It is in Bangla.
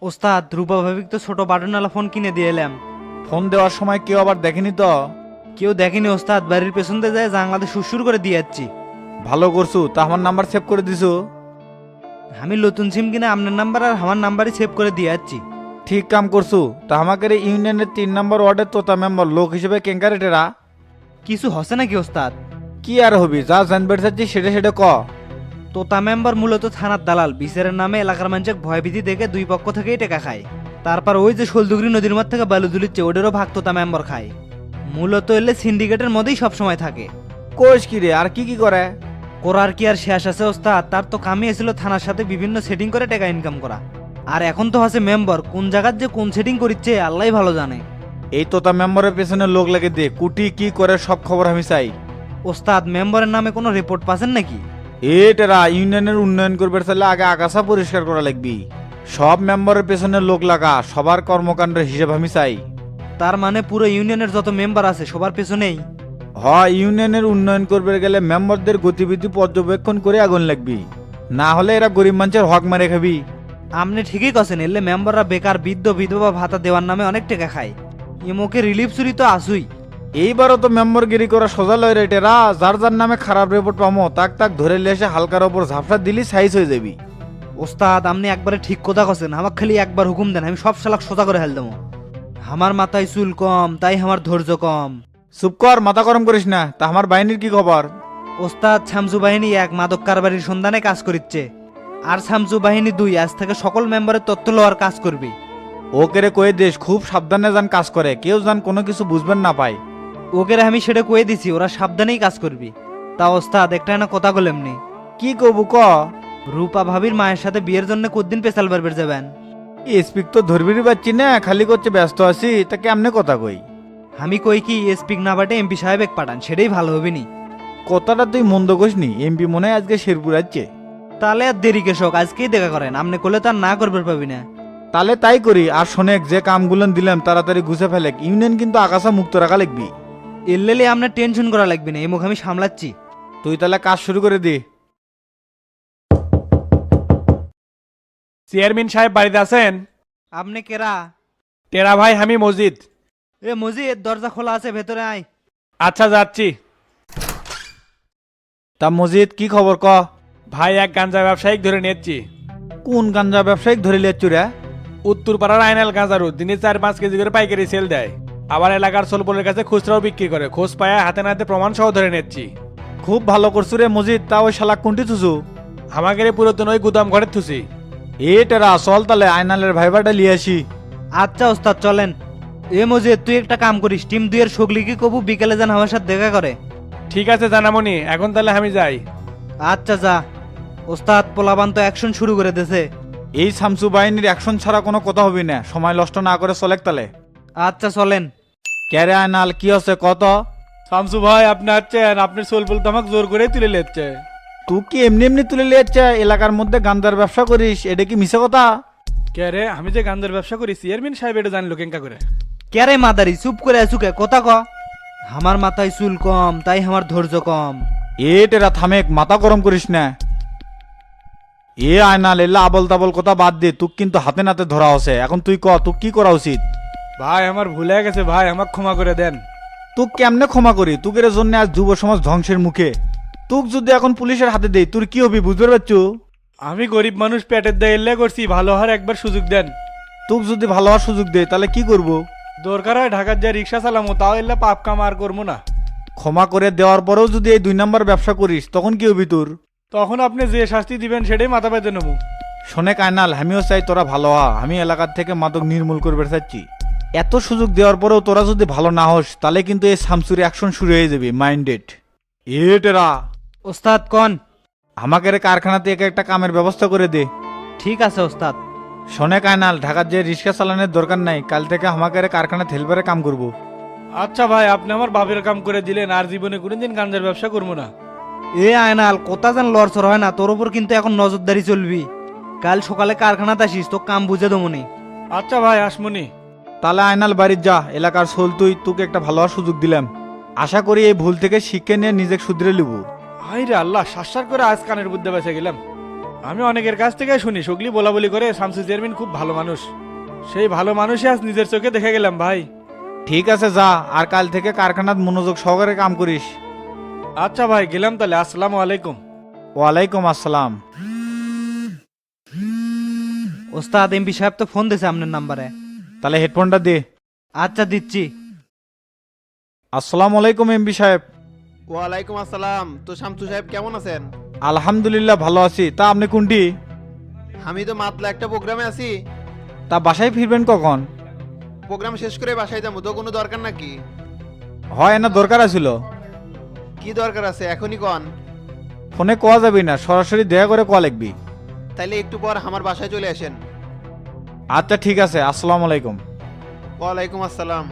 ওস্তাদ রূপা ভাবিক তো ছোট বাটনওয়ালা ফোন কিনে দিয়ে এলাম। ফোন দেওয়ার সময় কেউ আবার দেখেনি তো? কেউ দেখেনি ওস্তাদ, বাড়ির পেছন দিয়ে যায় জানলাতে সুরসুর করে দিয়ে যাচ্ছি। ভালো করছু, তা আমার নাম্বার সেভ করে দিছু? আমি নতুন সিম কিনে আপনার নাম্বার আর আমার নাম্বারই সেভ করে দিয়ে যাচ্ছি। ঠিক কাম করছু। তা আমাকে ইউনিয়নের 3 নম্বর ওয়ার্ডের তোতা মেম্বার লোক হিসেবে কেঙ্কারেটেরা কিছু হসে নাকি ওস্তাদ? কি আর হবি, যা জানবে চাচ্ছি সেটা সেটা ক। তোতা মেম্বার মূলত থানার দালাল, বিচারের নামে এলাকার মানুষের ভয়ভীতি দেখে দুই পক্ষ থেকেই টেকা খায়। তারপর ওই যে শোলদুগরি নদীর মাঠ থেকে বালু তুলিচ্ছে ওদেরও ভাগ তোতা মেম্বার খায়। মূলত এলে সিন্ডিকেটের মধ্যেই সবসময় থাকে। কোষ কি রে, আর কি কি করে? করার কি আর শেষ আছে ওস্তাদ? তার তো কামই এসেছিল থানার সাথে বিভিন্ন সেটিং করে টাকা ইনকাম করা। আর এখন তো আছে মেম্বার, কোন জায়গার যে কোন সেটিং করিচ্ছে আল্লাহ ভালো জানে। এই তোতা মেম্বারের পেছনে লোক লাগে দে, কুটি কি করে সব খবর আমি চাই। ওস্তাদ মেম্বারের নামে কোনো রিপোর্ট পাচ্ছেন নাকি? এটেরা ইউনিয়নের উন্নয়ন করবে চাইলে আগে আগাছা পরিষ্কার করা লাগবি। সব মেম্বারের পেছনে লোক লাগা, সবার কর্মকাণ্ডের হিসেব আমি চাই। তার মানে পুরো ইউনিয়নের যত মেম্বার আছে সবার পেছনেই? ইউনিয়নের উন্নয়ন করবে গেলে মেম্বারদের গতিবিধি পর্যবেক্ষণ করে আগুন লাগবি, না হলে এরা গরিব মানুষের হক মারে খাবি। আপনি ঠিকই কছেন, এলে মেম্বাররা বেকার বৃদ্ধ বিধবা ভাতা দেওয়ার নামে অনেক টাকা খায়। ইমোকে রিলিফ চুরি তো আসুই। এইবারও তো মেম্বারগিরি করা সোজা লয় রে টেরা, যার যার নামে খারাপ রিপোর্ট পামো তাক তাক ধরে লিয়ে এসে হালকার ওপর ঝাপসা দিলি সাইজ হয়ে যাবি। ওস্তাদ আপনি একবারে ঠিক কথা কছেন, আমাকে খালি একবার হুকুম দেন, আমি সব শালাক সোজা করে হেল দেবো। আমার মাথায় চুল কম তাই আমার ধৈর্য কম। চুপ কর, মাথা গরম করিস না। তা আমার বাহিনীর কি খবর? ওস্তাদ শামসু বাহিনী 1 মাদক কারবারির সন্ধানে কাজ করিচ্ছে, আর শামসু বাহিনী 2 আজ থেকে সকল মেম্বারের তথ্য লওয়ার কাজ করবি। ওকে রে কয়ে দেশ খুব সাবধানে যান কাজ করে, কেউ যান কোনো কিছু বুঝবেন না পায়। ওকে আমি সেটা কয়ে দিছি, ওরা সাবধানেই কাজ করবি। তা ওস্তাদ একটা না কথা বলেমনি। কি কবু ক। রূপা ভাবির মায়ের সাথে বিয়ের জন্য কতদিন পেশাল বারবার যাবেন? স্পিক তো ধরবিরই পাচ্ছি না, খালি করছে ব্যস্ত আছি, তা কেমনে কথা কই। আমি কই কি স্পিক না বাটে এমপি সাহেব পাঠান, সেটাই ভালো হবে নি। কথাটা তুই মন্দ করিসনি, এমপি মনে হয় আজকে শেরপুর আসছে। তাহলে আর দেরি কেশক, আজকেই দেখা করেন, আপনি করলে তো আর না করবে পাবি না। তাহলে তাই করি। আর শোনেক, যে কামগুলো দিলাম তাড়াতাড়ি গুছে ফেলেক, ইউনিয়ন কিন্তু আকাশা মুক্ত রাখা লাগবি। এললেলে আপনার টেনশন করা লাগবে না, এই মুখ আমি সামলাচ্ছি। তুই তাহলে কাজ শুরু করে দি। চেয়ারম্যান সাহেব বাড়িতে আছেন? আপনি কেরা? টেরা ভাই, আমি মসজিদ। এ মজিদ, দরজা খোলা আছে, ভেতরে আয়। আচ্ছা যাচ্ছি। তা মজিদ কি খবর ক। ভাই, এক গাঞ্জা ব্যবসায়িক ধরে নিয়েছি। কোন গাঞ্জা ব্যবসায়িক ধরে লিয়াচ্ছু রে? উত্তরপাড়ার আইনাল গাঁজারু দিনে 4-5 কেজি করে পাইকারি সেল দেয়, আবার এলাকার সোলপলের কাছে খুচরাও বিক্রি করে। খোঁজ পায়া হাতে নাতে প্রমাণ সহ ধরে নিচ্ছি। খুব ভালো করছু রে মজিদ। তা ওই শালা কোনটি থুসু? আমাকে পুরাতন ওই গুদাম ঘরে থুসি। এ টেরা চল তাহলে আয়নালের ভাইবাটা লিয়ে আসি। আচ্ছা ওস্তাদ চলেন। এ মজিদ তুই একটা কাম করিস, টিম 2 এর সগলিকে কবু বিকেলে যান আমার সাথে দেখা করে। ঠিক আছে জানামনি, এখন তাহলে আমি যাই। আচ্ছা যা। ওস্তাদ পোলাবান তো অ্যাকশন শুরু করে দেছে। এই শামসু বাহিনীর অ্যাকশন ছাড়া কোনো কথা হবি না, সময় নষ্ট না করে চলেক তালে। আচ্ছা চলেন। ক্যারে আয়নাল কি হচ্ছে কত? শামসু ভাই, আপনি আছেন? আপনি সোলপুল তো আমাকে জোর করে তুলে নিচ্ছে। তুই কি এমনি এমনি তুলে লিয়েছে? এলাকার মধ্যে গান্দার ব্যবসা করিস, এটা কি মিছে কথা? কে রে, আমি যে গাঞ্জার ব্যবসা করি চেয়ারম্যান সাহেব এটা জানলো কেঙ্কা করে? কেরে মাদারি চুপ করে আছুকে কথা ক। আমার মাথায় চুল কম তাই আমার ধৈর্য কম। এ টেরা থামেক, মাথা গরম করিস না। এ আয়নাল, এলা আবল তাবল কথা বাদ দে, তুই কিন্তু হাতে নাতে ধরা হচ্ছে। এখন তুই ক, তুই কি করা উচিত? ভাই আমার ভুলে গেছে ভাই, আমাকে ক্ষমা করে দেন। তুই কেমনে ক্ষমা করি? তুকের জন্য আজ যুব সমাজ ধ্বংসের মুখে। তুক যদি এখন পুলিশের হাতে দেই তোর কি হবি বুঝতে পারছু? আমি গরিব মানুষ, পেটের দায় এল্লে করছি, ভালো হওয়ার একবার সুযোগ দেন। তুক যদি ভালো হওয়ার সুযোগ দেয় তাহলে কি করব? দরকার হয় ঢাকার যা রিক্সা চালামো, তাও এল্লে পাপ কাম আর করবো না। ক্ষমা করে দেওয়ার পরেও যদি এই 2 নম্বর ব্যবসা করিস তখন কি হবি তোর? তখন আপনি যে শাস্তি দিবেন সেটাই মাথা পেতে নেবো। শোনে আয়নাল, আমিও চাই তোরা ভালো হ। আমি এলাকার থেকে মাদক নির্মূল করবে চাচ্ছি। এত সুযোগ দেওয়ার পরেও তোরা যদি ভালো না হোস তাহলে কিন্তু এই শামসুরি অ্যাকশন শুরু হয়ে যাবে, মাইন্ডেড। এটেরা ওস্তাদ কন। আমাকে রে কারখানাতে একটা কামের ব্যবস্থা করে দে। ঠিক আছে ওস্তাদ। শোনে কায়নাল, ঢাকার যে রিক্সা চালানোর দরকার নাই, কাল থেকে আমাকে রে কারখানাতে হেল্পারে কাম করব। আচ্ছা ভাই, আপনি আমার বাপের কাম করে দিলেন, আর জীবনে কোনোদিন গাঞ্জার ব্যবসা করবো না। এ আয়নাল কথা যেন লড়চড় হয় না, তোর উপর কিন্তু এখন নজরদারি চলবি। কাল সকালে কারখানাতে আসিস, তো কাম বুঝে দমনি। আচ্ছা ভাই, আসমনি। তাহলে আয়নাল বাড়ির যা, এলাকার সোল তুই, তোকে একটা ভালো হওয়ার সুযোগ দিলাম। আশা করি এই ভুল থেকে শিক্ষা নিয়ে নিজেকে শুধরে লিব। হাই রে আল্লাহ, শাসার করে আজ কানের বুদ্ধে বেঁচে গেলাম। আমি অনেকের কাছ থেকে শুনি সগলি বলা বলি করে শামসু চেয়ারম্যান খুব ভালো মানুষ। সেই ভালো মানুষই আজ নিজের চোখে দেখে গেলাম ভাই। ঠিক আছে যা, আর কাল থেকে কারখানাত মনোযোগ সহকারে কাম করিস। আচ্ছা ভাই, গেলাম তাহলে, আসসালামু আলাইকুম। ওয়ালাইকুম আসসালাম। ওস্তাদ এমপি সাহেব তো ফোন দিয়েছে আপনার নাম্বারে। তাহলে হেডফোনটা দে। আচ্ছা দিচ্ছি। আসসালামু আলাইকুম এমপি সাহেব। ওয়ালাইকুম আসসালাম। তো শামসু সাহেব কেমন আছেন? আলহামদুলিল্লাহ ভালো আছি। তা আপনি কোনটি? আমি তো মাতলা একটা প্রোগ্রামে আছি। তা বাসায় ফিরবেন কখন? প্রোগ্রাম শেষ করে বাসায় যাবো, তো কোনো দরকার নাকি? হয় না দরকার আছিল। কি দরকার আছে এখনই কন। ফোনে কোয়া যাবি না, সরাসরি দেখা করে কোয়া লিখবি। তাইলে একটু পর আমার বাসায় চলে আসেন। আচ্ছা ঠিক আছে, আসসালামু আলাইকুম। ওয়ালাইকুম আসসালাম।